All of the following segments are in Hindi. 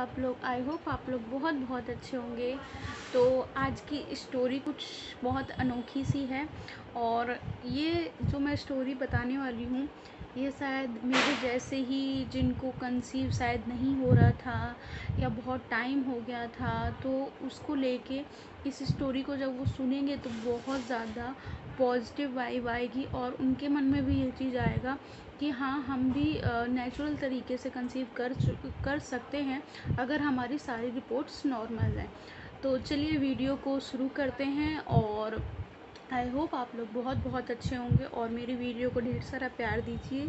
आप लोग? आई होप आप लोग बहुत बहुत अच्छे होंगे। तो आज की स्टोरी कुछ बहुत अनोखी सी है और ये जो मैं स्टोरी बताने वाली हूँ ये शायद मेरे जैसे ही जिनको कंसीव शायद नहीं हो रहा था या बहुत टाइम हो गया था, तो उसको लेके इस स्टोरी को जब वो सुनेंगे तो बहुत ज़्यादा पॉजिटिव वाइब आएगी और उनके मन में भी ये चीज़ आएगा कि हाँ, हम भी नेचुरल तरीके से कंसीव कर सकते हैं अगर हमारी सारी रिपोर्ट्स नॉर्मल हैं। तो चलिए वीडियो को शुरू करते हैं और आई होप आप लोग बहुत बहुत अच्छे होंगे और मेरी वीडियो को ढेर सारा प्यार दीजिए।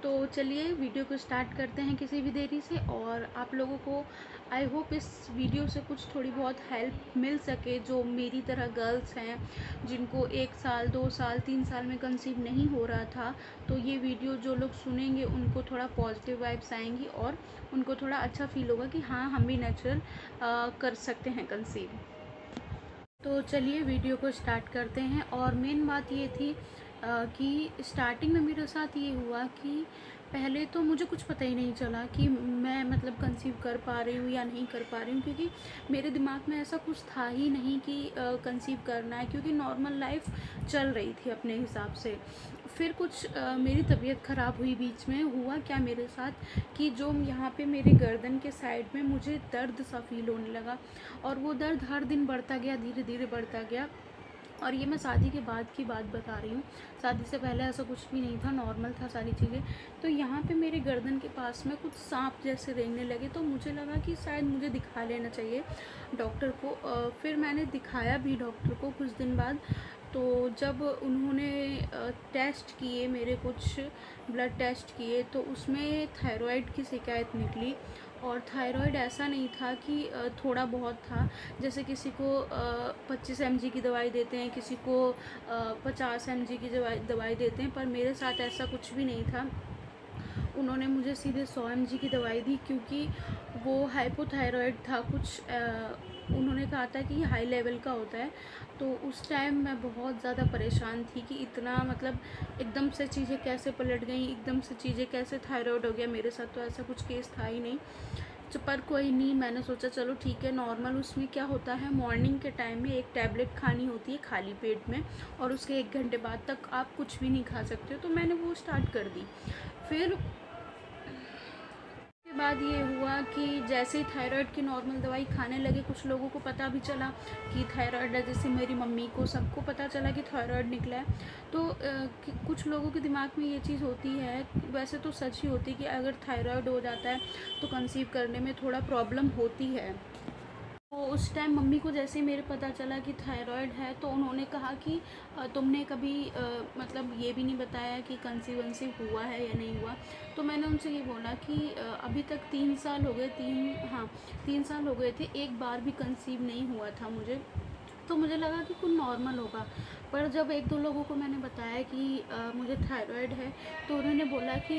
तो चलिए वीडियो को स्टार्ट करते हैं किसी भी देरी से। और आप लोगों को आई होप इस वीडियो से कुछ थोड़ी बहुत हेल्प मिल सके जो मेरी तरह गर्ल्स हैं जिनको 1 साल 2 साल 3 साल में कंसीव नहीं हो रहा था। तो ये वीडियो जो लोग सुनेंगे उनको थोड़ा पॉजिटिव वाइब्स आएंगी और उनको थोड़ा अच्छा फील होगा कि हाँ, हम भी नेचुरल कर सकते हैं कंसीव। तो चलिए वीडियो को स्टार्ट करते हैं। और मेन बात ये थी कि स्टार्टिंग में मेरे साथ ये हुआ कि पहले तो मुझे कुछ पता ही नहीं चला कि मैं मतलब कंसीव कर पा रही हूँ या नहीं कर पा रही हूँ, क्योंकि मेरे दिमाग में ऐसा कुछ था ही नहीं कि कंसीव करना है, क्योंकि नॉर्मल लाइफ चल रही थी अपने हिसाब से। फिर कुछ मेरी तबीयत ख़राब हुई, बीच में हुआ क्या मेरे साथ कि जो यहाँ पे मेरे गर्दन के साइड में मुझे दर्द सा फील होने लगा और वो दर्द हर दिन बढ़ता गया, धीरे धीरे बढ़ता गया। और ये मैं शादी के बाद की बात बता रही हूँ, शादी से पहले ऐसा कुछ भी नहीं था, नॉर्मल था सारी चीज़ें। तो यहाँ पे मेरे गर्दन के पास में कुछ सांप जैसे रेंगने लगे, तो मुझे लगा कि शायद मुझे दिखा लेना चाहिए डॉक्टर को। फिर मैंने दिखाया भी डॉक्टर को कुछ दिन बाद। तो जब उन्होंने टेस्ट किए, मेरे कुछ ब्लड टेस्ट किए, तो उसमें थायराइड की शिकायत निकली। और थायराइड ऐसा नहीं था कि थोड़ा बहुत था, जैसे किसी को 25 mg की दवाई देते हैं, किसी को 50 mg की दवाई देते हैं, पर मेरे साथ ऐसा कुछ भी नहीं था। उन्होंने मुझे सीधे 100 mg की दवाई दी, क्योंकि वो हाइपोथायराइड था कुछ। उन्होंने कहा था कि हाई लेवल का होता है। तो उस टाइम मैं बहुत ज़्यादा परेशान थी कि इतना मतलब एकदम से चीज़ें कैसे पलट गई, एकदम से चीज़ें कैसे थायराइड हो गया मेरे साथ। तो ऐसा कुछ केस था ही नहीं। पर कोई नहीं, मैंने सोचा चलो ठीक है, नॉर्मल। उसमें क्या होता है, मॉर्निंग के टाइम में एक टैबलेट खानी होती है खाली पेट में, और उसके 1 घंटे बाद तक आप कुछ भी नहीं खा सकते हो। तो मैंने वो स्टार्ट कर दी। फिर उसके बाद ये हुआ कि जैसे ही थायराइड की नॉर्मल दवाई खाने लगे, कुछ लोगों को पता भी चला कि थायराइड है, जैसे मेरी मम्मी को, सबको पता चला कि थायराइड निकला है। तो कुछ लोगों के दिमाग में ये चीज़ होती है, वैसे तो सच ही होती है कि अगर थायराइड हो जाता है तो कंसीव करने में थोड़ा प्रॉब्लम होती है। तो उस टाइम मम्मी को जैसे ही मेरे पता चला कि थायराइड है, तो उन्होंने कहा कि तुमने कभी मतलब ये भी नहीं बताया कि कंसीव हुआ है या नहीं हुआ। तो मैंने उनसे ये बोला कि अभी तक 3 साल हो गए, 3 साल हो गए थे, एक बार भी कंसीव नहीं हुआ था मुझे। तो मुझे लगा कि कुछ नॉर्मल होगा। पर जब 1-2 लोगों को मैंने बताया कि मुझे थायराइड है, तो उन्होंने बोला कि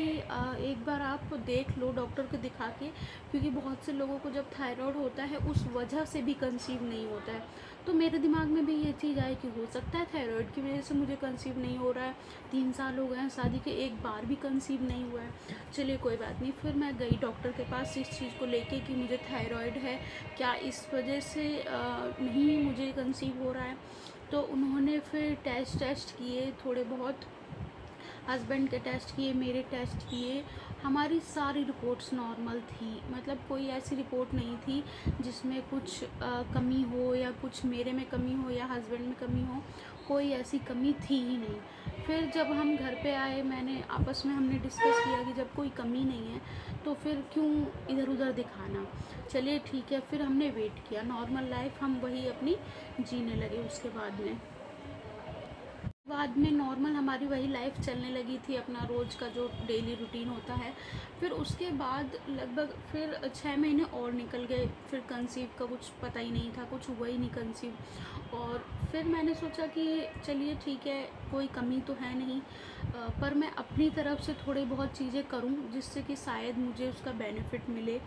एक बार आप देख लो डॉक्टर को दिखा के, क्योंकि बहुत से लोगों को जब थायराइड होता है उस वजह से भी कंसीव नहीं होता है। तो मेरे दिमाग में भी ये चीज़ आई कि हो सकता है थायराइड की वजह से मुझे कंसीव नहीं हो रहा है। 3 साल हो गए हैं शादी के, एक बार भी कंसीव नहीं हुआ है। चलिए कोई बात नहीं। फिर मैं गई डॉक्टर के पास इस चीज़ को लेके कि मुझे थायराइड है, क्या इस वजह से नहीं मुझे कंसीव हो रहा है। तो उन्होंने फिर टेस्ट किए थोड़े बहुत, हस्बैंड के टेस्ट किए, मेरे टेस्ट किए। हमारी सारी रिपोर्ट्स नॉर्मल थी, मतलब कोई ऐसी रिपोर्ट नहीं थी जिसमें कुछ कमी हो, या कुछ मेरे में कमी हो या हस्बैंड में कमी हो। कोई ऐसी कमी थी ही नहीं। फिर जब हम घर पे आए, मैंने आपस में हमने डिस्कस किया कि जब कोई कमी नहीं है तो फिर क्यों इधर उधर दिखाना। चलिए ठीक है, फिर हमने वेट किया, नॉर्मल लाइफ हम वही अपनी जीने लगे। उसके बाद में नॉर्मल हमारी वही लाइफ चलने लगी थी, अपना रोज़ का जो डेली रूटीन होता है। फिर उसके बाद लगभग फिर 6 महीने और निकल गए, फिर कंसीव का कुछ पता ही नहीं था, कुछ हुआ ही नहीं कंसीव। और फिर मैंने सोचा कि चलिए ठीक है, कोई कमी तो है नहीं, पर मैं अपनी तरफ से थोड़ी बहुत चीज़ें करूं जिससे कि शायद मुझे उसका बेनिफिट मिले,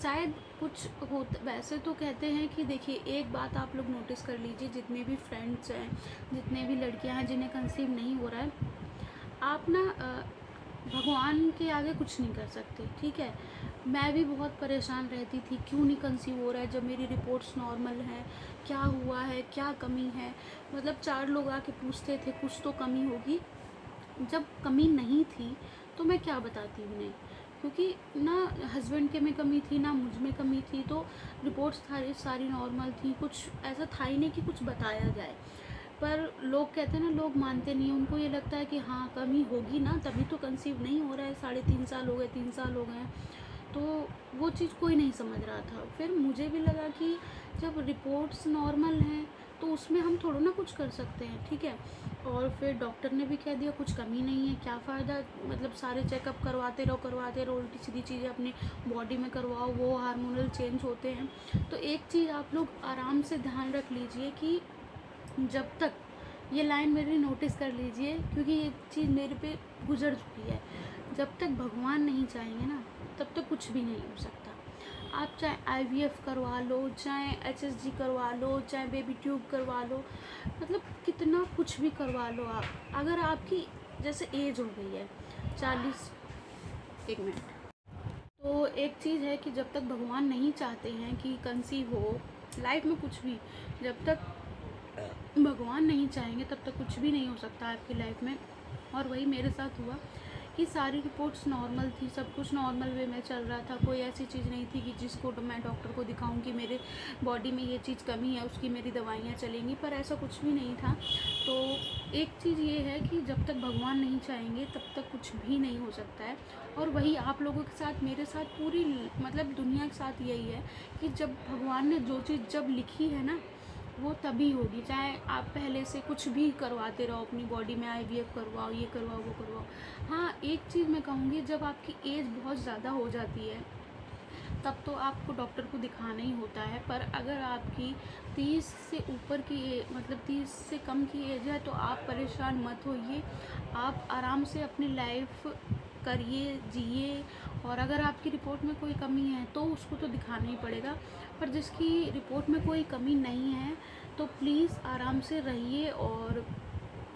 शायद कुछ हो। वैसे तो कहते हैं कि देखिए, एक बात आप लोग नोटिस कर लीजिए, जितने भी फ्रेंड्स हैं, जितने भी लड़कियां हैं जिन्हें कंसीव नहीं हो रहा है, आप ना भगवान के आगे कुछ नहीं कर सकते, ठीक है। मैं भी बहुत परेशान रहती थी, क्यों नहीं कंसीव हो रहा है जब मेरी रिपोर्ट्स नॉर्मल हैं, क्या हुआ है, क्या कमी है। मतलब 4 लोग आके पूछते थे कुछ तो कमी होगी। जब कमी नहीं थी तो मैं क्या बताती उन्हें, क्योंकि ना हस्बैंड के में कमी थी ना मुझ में कमी थी। तो रिपोर्ट्स सारी नॉर्मल थी, कुछ ऐसा था ही नहीं कि कुछ बताया जाए। पर लोग कहते हैं ना, लोग मानते नहीं हैं। उनको ये लगता है कि हाँ कमी होगी ना, तभी तो कंसीव नहीं हो रहा है, 3.5 साल हो गए, 3 साल हो गए हैं। तो वो चीज़ कोई नहीं समझ रहा था। फिर मुझे भी लगा कि जब रिपोर्ट्स नॉर्मल हैं तो उसमें हम थोड़ा ना कुछ कर सकते हैं, ठीक है। और फिर डॉक्टर ने भी कह दिया कुछ कमी नहीं है, क्या फ़ायदा, मतलब सारे चेकअप करवाते रहो, उल्टी सीधी चीज़ें अपनी बॉडी में करवाओ, वो हार्मोनल चेंज होते हैं। तो एक चीज़ आप लोग आराम से ध्यान रख लीजिए कि जब तक, ये लाइन मेरी नोटिस कर लीजिए क्योंकि ये चीज़ मेरे पे गुजर चुकी है, जब तक भगवान नहीं चाहेंगे ना तब तक कुछ भी नहीं हो सकता। आप चाहे आईवीएफ करवा लो, चाहे एचएसजी करवा लो, चाहे बेबी ट्यूब करवा लो, मतलब कितना कुछ भी करवा लो आप। अगर आपकी जैसे एज हो गई है 40, एक मिनट, तो एक चीज़ है कि जब तक भगवान नहीं चाहते हैं कि कंसीव हो, लाइफ में कुछ भी, जब तक भगवान नहीं चाहेंगे तब तक कुछ भी नहीं हो सकता आपकी लाइफ में। और वही मेरे साथ हुआ कि सारी रिपोर्ट्स नॉर्मल थी, सब कुछ नॉर्मल वे में चल रहा था। कोई ऐसी चीज़ नहीं थी कि जिसको तो मैं डॉक्टर को दिखाऊं कि मेरे बॉडी में ये चीज़ कमी है, उसकी मेरी दवाइयाँ चलेंगी, पर ऐसा कुछ भी नहीं था। तो एक चीज़ ये है कि जब तक भगवान नहीं चाहेंगे तब तक कुछ भी नहीं हो सकता है। और वही आप लोगों के साथ, मेरे साथ, पूरी मतलब दुनिया के साथ यही है कि जब भगवान ने जो चीज़ जब लिखी है ना वो तभी होगी। चाहे आप पहले से कुछ भी करवाते रहो अपनी बॉडी में, आईवीएफ करवाओ, ये करवाओ, वो करवाओ। हाँ एक चीज़ मैं कहूँगी, जब आपकी एज बहुत ज़्यादा हो जाती है तब तो आपको डॉक्टर को दिखाना ही होता है। पर अगर आपकी 30 से ऊपर की मतलब 30 से कम की एज है तो आप परेशान मत होइए, आप आराम से अपनी लाइफ करिए, जिए। और अगर आपकी रिपोर्ट में कोई कमी है तो उसको तो दिखाना ही पड़ेगा। पर जिसकी रिपोर्ट में कोई कमी नहीं है तो प्लीज़ आराम से रहिए और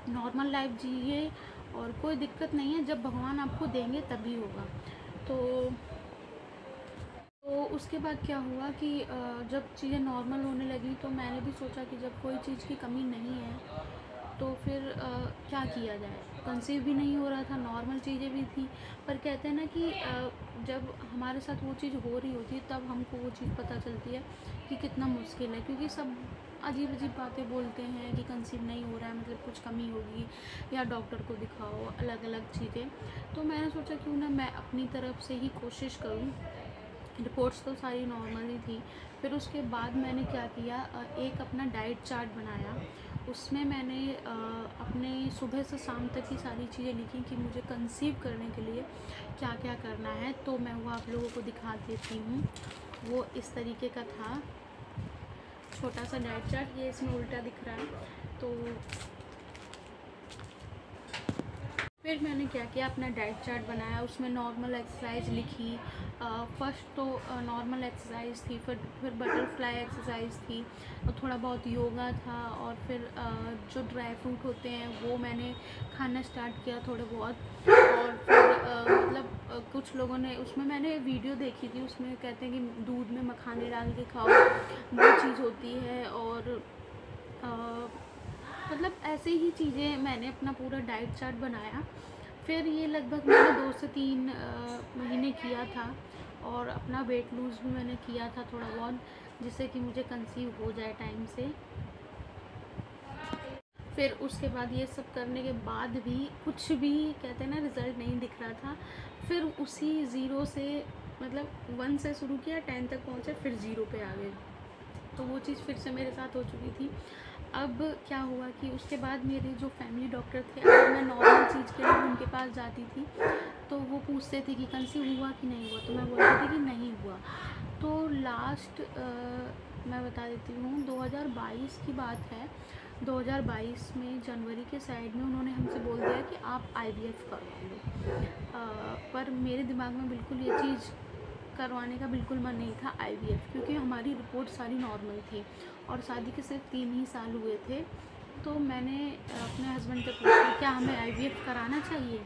नॉर्मल लाइफ जिए, और कोई दिक्कत नहीं है, जब भगवान आपको देंगे तभी होगा। तो उसके बाद क्या हुआ कि जब चीज़ें नॉर्मल होने लगी तो मैंने भी सोचा कि जब कोई चीज़ की कमी नहीं है तो फिर क्या किया जाए। कंसीव भी नहीं हो रहा था, नॉर्मल चीज़ें भी थी। पर कहते हैं ना कि जब हमारे साथ वो चीज़ हो रही होती है तब हमको वो चीज़ पता चलती है कि कितना मुश्किल है, क्योंकि सब अजीब अजीब बातें बोलते हैं कि कंसीव नहीं हो रहा है मतलब कुछ कमी होगी, या डॉक्टर को दिखाओ, अलग अलग चीज़ें। तो मैंने सोचा क्यों ना मैं अपनी तरफ से ही कोशिश करूँ। रिपोर्ट्स तो सारी नॉर्मल ही थी। फिर उसके बाद मैंने क्या किया, एक अपना डाइट चार्ट बनाया। उसमें मैंने अपने सुबह से शाम तक की सारी चीज़ें लिखी कि मुझे कंसीव करने के लिए क्या क्या करना है। तो मैं वो आप लोगों को दिखा देती हूँ। वो इस तरीके का था, छोटा सा डाइट चार्ट। ये इसमें उल्टा दिख रहा है। तो फिर मैंने क्या किया, अपना डाइट चार्ट बनाया, उसमें नॉर्मल एक्सरसाइज लिखी। फर्स्ट तो नॉर्मल एक्सरसाइज थी, फिर बटरफ्लाई एक्सरसाइज थी, और थोड़ा बहुत योगा था, और फिर जो ड्राई फ्रूट होते हैं वो मैंने खाना स्टार्ट किया थोड़े बहुत। और फिर कुछ लोगों ने, उसमें मैंने वीडियो देखी थी, उसमें कहते हैं कि दूध में मखाने डाल के खाओ, वो चीज़ होती है। और मतलब ऐसे ही चीज़ें मैंने अपना पूरा डाइट चार्ट बनाया। फिर ये लगभग मैंने 2 से 3 महीने किया था, और अपना वेट लूज़ भी मैंने किया था थोड़ा बहुत, जिससे कि मुझे कंसीव हो जाए टाइम से। फिर उसके बाद ये सब करने के बाद भी कुछ भी, कहते हैं ना, रिज़ल्ट नहीं दिख रहा था। फिर उसी ज़ीरो से, मतलब 1 से शुरू किया, 10 तक पहुँचे, फिर 0 पे आ गए। तो वो चीज़ फिर से मेरे साथ हो चुकी थी। अब क्या हुआ कि उसके बाद मेरे जो फैमिली डॉक्टर थे, अगर मैं नॉर्मल चीज़ के लिए उनके पास जाती थी तो वो पूछते थे कि कंसीव हुआ कि नहीं हुआ, तो मैं बोलती थी कि नहीं हुआ। तो लास्ट मैं बता देती हूँ, 2022 की बात है। 2022 में जनवरी के साइड में उन्होंने हमसे बोल दिया कि आप आईवीएफ करवा लो। पर मेरे दिमाग में बिल्कुल ये चीज़ करवाने का बिल्कुल मन नहीं था, आईवीएफ, क्योंकि हमारी रिपोर्ट सारी नॉर्मल थी और शादी के सिर्फ 3 ही साल हुए थे। तो मैंने अपने हस्बैंड से पूछा क्या हमें आईवीएफ कराना चाहिए।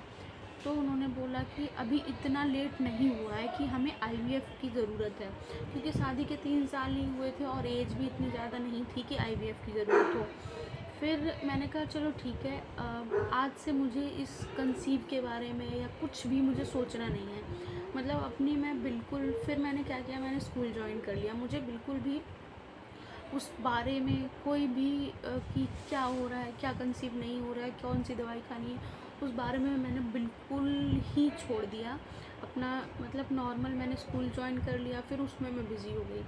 तो उन्होंने बोला कि अभी इतना लेट नहीं हुआ है कि हमें आईवीएफ की ज़रूरत है, क्योंकि शादी के 3 साल ही हुए थे और एज भी इतनी ज़्यादा नहीं थी कि आईवीएफ की ज़रूरत हो। फिर मैंने कहा चलो ठीक है, आज से मुझे इस कंसीव के बारे में या कुछ भी मुझे सोचना नहीं है, मतलब अपनी मैं बिल्कुल। फिर मैंने क्या किया, मैंने स्कूल ज्वाइन कर लिया। मुझे बिल्कुल भी उस बारे में कोई भी कि क्या हो रहा है, क्या कंसीव नहीं हो रहा है, कौन सी दवाई खानी है, उस बारे में मैंने बिल्कुल ही छोड़ दिया अपना। मतलब नॉर्मल मैंने स्कूल ज्वाइन कर लिया, फिर उसमें मैं बिज़ी हो गई।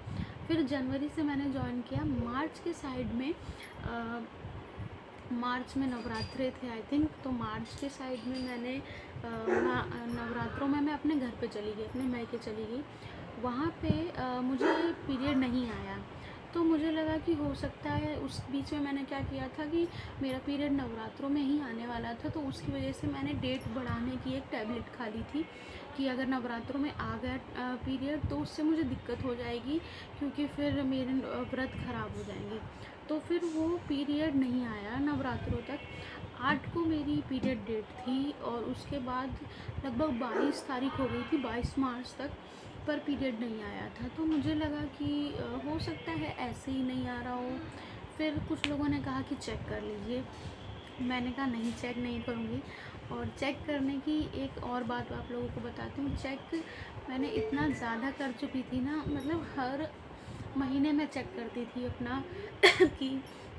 फिर जनवरी से मैंने ज्वाइन किया। मार्च के साइड में मार्च में नवरात्रे थे आई थिंक, तो मार्च के साइड में मैंने नवरात्रों में मैं अपने घर पे चली गई, अपने मायके चली गई। वहाँ पे मुझे पीरियड नहीं आया, तो मुझे लगा कि हो सकता है उस बीच में मैंने क्या किया था कि मेरा पीरियड नवरात्रों में ही आने वाला था, तो उसकी वजह से मैंने डेट बढ़ाने की एक टैबलेट खा ली थी कि अगर नवरात्रों में आ गया पीरियड तो उससे मुझे दिक्कत हो जाएगी, क्योंकि फिर मेरे व्रत ख़राब हो जाएंगे। तो फिर वो पीरियड नहीं आया नवरात्रों तक। 8 को मेरी पीरियड डेट थी और उसके बाद लगभग 22 तारीख हो गई थी, 22 मार्च तक, पर पीरियड नहीं आया था। तो मुझे लगा कि हो सकता है ऐसे ही नहीं आ रहा हो। फिर कुछ लोगों ने कहा कि चेक कर लीजिए। मैंने कहा नहीं, चेक नहीं करूँगी। और चेक करने की एक और बात आप लोगों को बताती हूँ। चेक मैंने इतना ज़्यादा कर चुकी थी ना, मतलब हर महीने में चेक करती थी अपना कि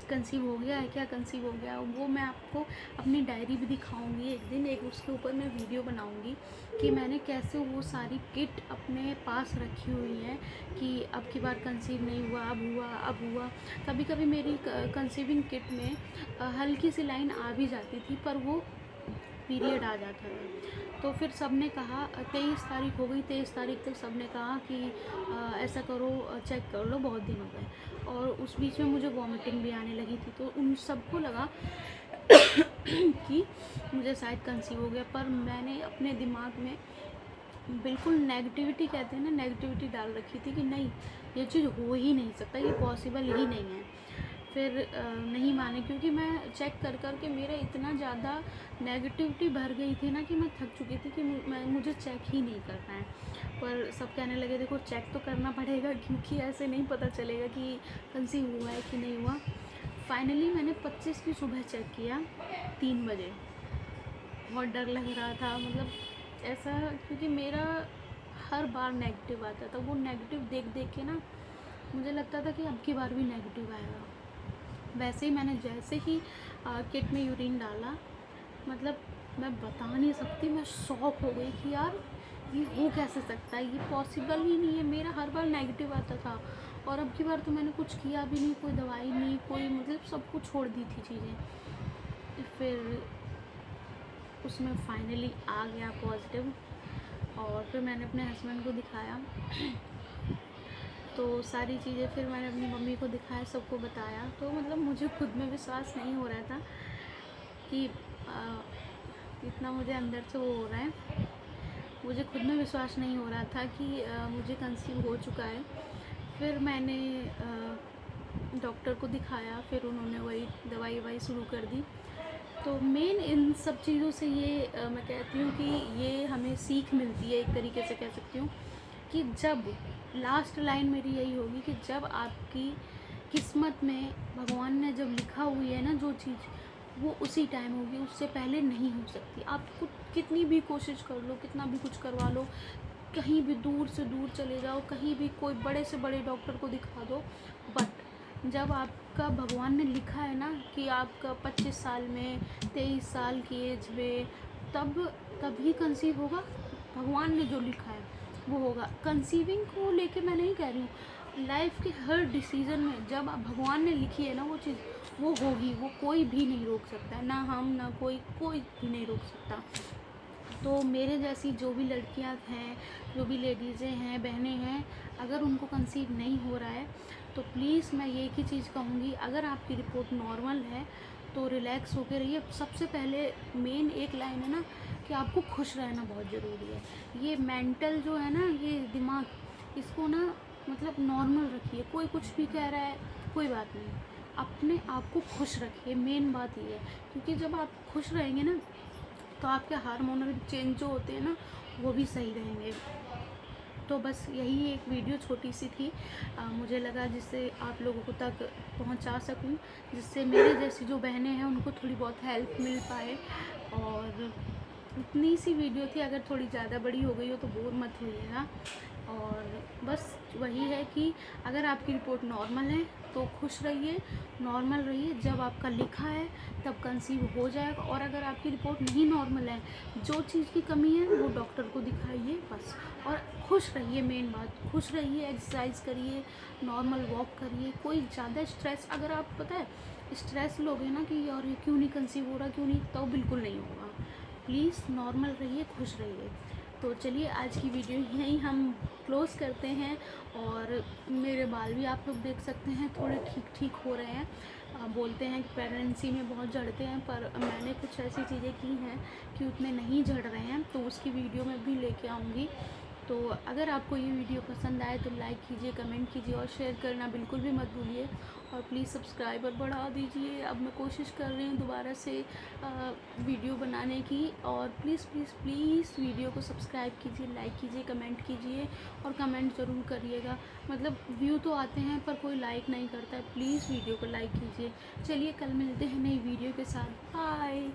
कंसीव हो गया है क्या, कंसीव हो गया। वो मैं आपको अपनी डायरी भी दिखाऊंगी एक दिन, एक उसके ऊपर मैं वीडियो बनाऊंगी कि मैंने कैसे वो सारी किट अपने पास रखी हुई है कि अब की बार कंसीव नहीं हुआ, अब हुआ, अब हुआ। कभी कभी मेरी कंसीविंग किट में हल्की सी लाइन आ भी जाती थी, पर वो पीरियड आ जाता था। तो फिर सब ने कहा 23 तारीख हो गई, 23 तारीख तक सब ने कहा कि ऐसा करो, चेक कर लो, बहुत दिन हो गए। और उस बीच में मुझे वॉमिटिंग भी आने लगी थी, तो उन सबको लगा कि मुझे शायद कंसीव हो गया। पर मैंने अपने दिमाग में बिल्कुल नेगेटिविटी, कहते हैं ना, नेगेटिविटी डाल रखी थी कि नहीं, ये चीज़ हो ही नहीं सकता, ये पॉसिबल ही नहीं है। फिर नहीं माने, क्योंकि मैं चेक कर कर के मेरा इतना ज़्यादा नेगेटिविटी भर गई थी ना कि मैं थक चुकी थी कि मुझे चेक ही नहीं करना है। पर सब कहने लगे देखो चेक तो करना पड़ेगा, क्योंकि ऐसे नहीं पता चलेगा कि कंसीव हुआ है कि नहीं हुआ। फाइनली मैंने 25 की सुबह चेक किया 3 बजे। बहुत डर लग रहा था, मतलब ऐसा, क्योंकि मेरा हर बार नेगेटिव आता था। वो नेगेटिव देख देख के ना मुझे लगता था कि अब की बार भी नेगेटिव आएगा। वैसे ही मैंने जैसे ही किट में यूरिन डाला, मतलब मैं बता नहीं सकती, मैं शॉक हो गई कि यार ये हो कैसे सकता है, ये पॉसिबल ही नहीं है। मेरा हर बार नेगेटिव आता था और अब की बार तो मैंने कुछ किया भी नहीं, कोई दवाई नहीं, कोई, मतलब सब कुछ छोड़ दी थी चीज़ें। फिर उसमें फाइनली आ गया पॉजिटिव, और फिर मैंने अपने हस्बैंड को दिखाया। तो सारी चीज़ें फिर मैंने अपनी मम्मी को दिखाया, सबको बताया। तो मतलब मुझे खुद में विश्वास नहीं हो रहा था कि इतना मुझे अंदर से वो हो रहा है। मुझे खुद में विश्वास नहीं हो रहा था कि मुझे कंसीव हो चुका है। फिर मैंने डॉक्टर को दिखाया, फिर उन्होंने वही दवाई ववाई शुरू कर दी। तो मेन इन सब चीज़ों से ये मैं कहती हूँ कि ये हमें सीख मिलती है, एक तरीके से कह सकती हूँ कि जब लास्ट लाइन मेरी यही होगी कि जब आपकी किस्मत में भगवान ने जब लिखा हुई है ना जो चीज़, वो उसी टाइम होगी, उससे पहले नहीं हो सकती। आप कितनी भी कोशिश कर लो, कितना भी कुछ करवा लो, कहीं भी दूर से दूर चले जाओ, कहीं भी कोई बड़े से बड़े डॉक्टर को दिखा दो, बट जब आपका भगवान ने लिखा है ना कि आपका 25 साल में, 23 साल की एज में, तभी कंसीव होगा। भगवान ने जो लिखा है वो होगा। कंसीविंग को लेके मैं नहीं कह रही हूँ, लाइफ के हर डिसीज़न में जब भगवान ने लिखी है ना वो चीज़, वो होगी, वो कोई भी नहीं रोक सकता है, ना हम, ना कोई भी नहीं रोक सकता। तो मेरे जैसी जो भी लड़कियां हैं, जो भी लेडीज़ें हैं, बहनें हैं, अगर उनको कंसीव नहीं हो रहा है तो प्लीज़ मैं ये ही चीज़ कहूँगी, अगर आपकी रिपोर्ट नॉर्मल है तो रिलैक्स होकर रहिए। सबसे पहले मेन एक लाइन है ना कि आपको खुश रहना बहुत ज़रूरी है। ये मेंटल जो है ना, ये दिमाग, इसको ना मतलब नॉर्मल रखिए। कोई कुछ भी कह रहा है, कोई बात नहीं, अपने आप को खुश रखिए, मेन बात ये है। क्योंकि जब आप खुश रहेंगे ना तो आपके हार्मोनल चेंज जो होते हैं ना वो भी सही रहेंगे। तो बस यही एक वीडियो छोटी सी थी, मुझे लगा जिससे आप लोगों को तक पहुंचा सकूं, जिससे मेरे जैसी जो बहनें हैं उनको थोड़ी बहुत हेल्प मिल पाए। और इतनी सी वीडियो थी, अगर थोड़ी ज़्यादा बड़ी हो गई हो तो बोर मत होइएगा। और बस वही है कि अगर आपकी रिपोर्ट नॉर्मल है तो खुश रहिए, नॉर्मल रहिए। जब आपका लिखा है तब कंसीव हो जाएगा। और अगर आपकी रिपोर्ट नहीं नॉर्मल है, जो चीज़ की कमी है वो डॉक्टर को दिखाइए बस। और खुश रहिए, मेन बात खुश रहिए, एक्सरसाइज करिए, नॉर्मल वॉक करिए। कोई ज़्यादा स्ट्रेस, अगर आप पता है स्ट्रेस लोगे ना कि यार ये क्यों नहीं कंसीव हो रहा, क्यों नहीं, तो बिल्कुल नहीं होगा। प्लीज़ नॉर्मल रहिए, खुश रहिए। तो चलिए आज की वीडियो यहीं हम क्लोज़ करते हैं। और मेरे बाल भी आप लोग देख सकते हैं थोड़े ठीक ठीक हो रहे हैं। बोलते हैं कि प्रेगनेंसी में बहुत झड़ते हैं, पर मैंने कुछ ऐसी चीज़ें की हैं कि उतने नहीं झड़ रहे हैं, तो उसकी वीडियो मैं भी लेके आऊँगी। तो अगर आपको ये वीडियो पसंद आए तो लाइक कीजिए, कमेंट कीजिए और शेयर करना बिल्कुल भी मत भूलिए। और प्लीज़ सब्सक्राइबर बढ़ा दीजिए। अब मैं कोशिश कर रही हूँ दोबारा से वीडियो बनाने की। और प्लीज़ प्लीज़ प्लीज़ वीडियो को सब्सक्राइब कीजिए, लाइक कीजिए, कमेंट कीजिए और कमेंट ज़रूर करिएगा। मतलब व्यू तो आते हैं पर कोई लाइक नहीं करता है। प्लीज़ वीडियो को लाइक कीजिए। चलिए कल मिलते हैं नई वीडियो के साथ। बाय।